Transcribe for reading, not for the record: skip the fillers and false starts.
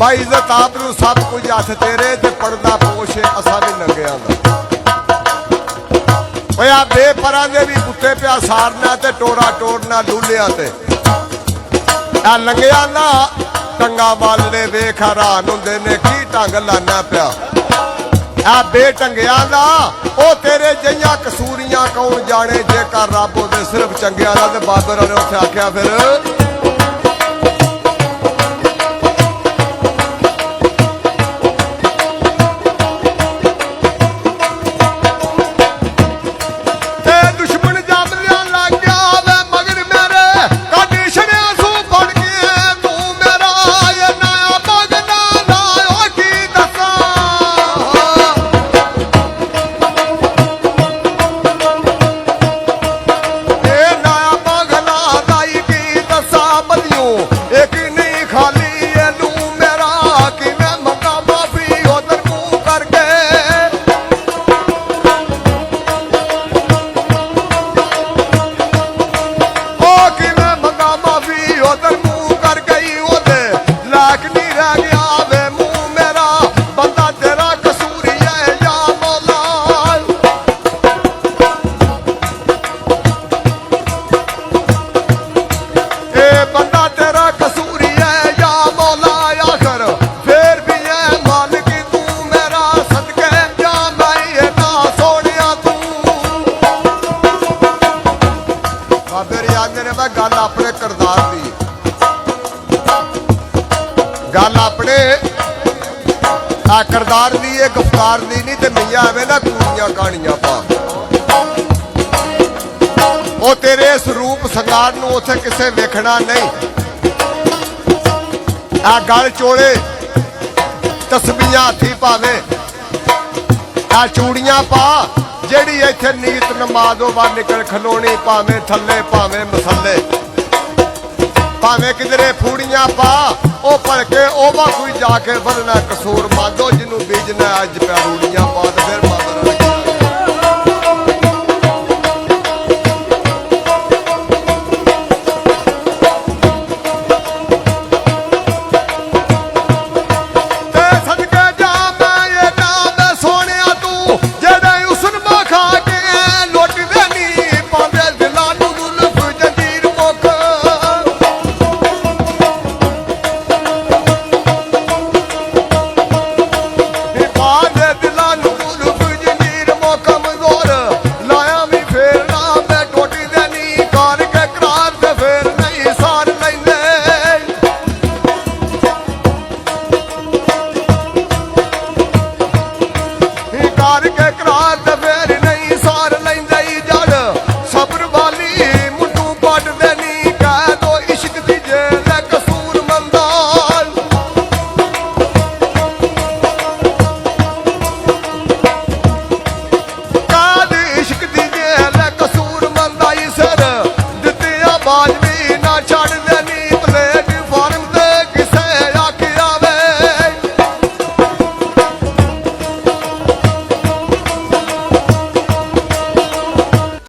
भाई इज्जत आप नूं सब कुछ हथ तेरे ते पड़दा पोश असां भी नंगियां दा ओए आ बेपरां दे भी कुत्ते पिया सारना ते टोरा टोरना लूलियां ते आ लंगियां ना टंगा वालने वेख हैरान हुंदे ने की ढंग लाना पिया आ बेटंगियां दा ओ तेरे जिहियां कसूरियां कौन जाने जेकर रब ओदे सिर्फ चंगियां दा ते बाबर ने उत्थे आख्या फिर गल अपने किरदार दी गल अपने किरदार दी गिरफ्तार दी नहीं तो मियाँ एवं ना कूड़ियां कहानियां पा वो तेरे इस रूप संगार नूं उत्थे किसे वेखना नहीं आ गल चोले तस्बीहां हथी पावे आ चूड़ियां पा जेड़ी इत्थे नीत नमाज़ों बाहर निकल खलोनी भावें थले भावें मसले भावें किधरे फूड़ियां पा ओ भड़के ओवा कोई जाके बनना कसूर मांदो जिन्हों बीजना अज प्या रूड़ियां पा तो फिर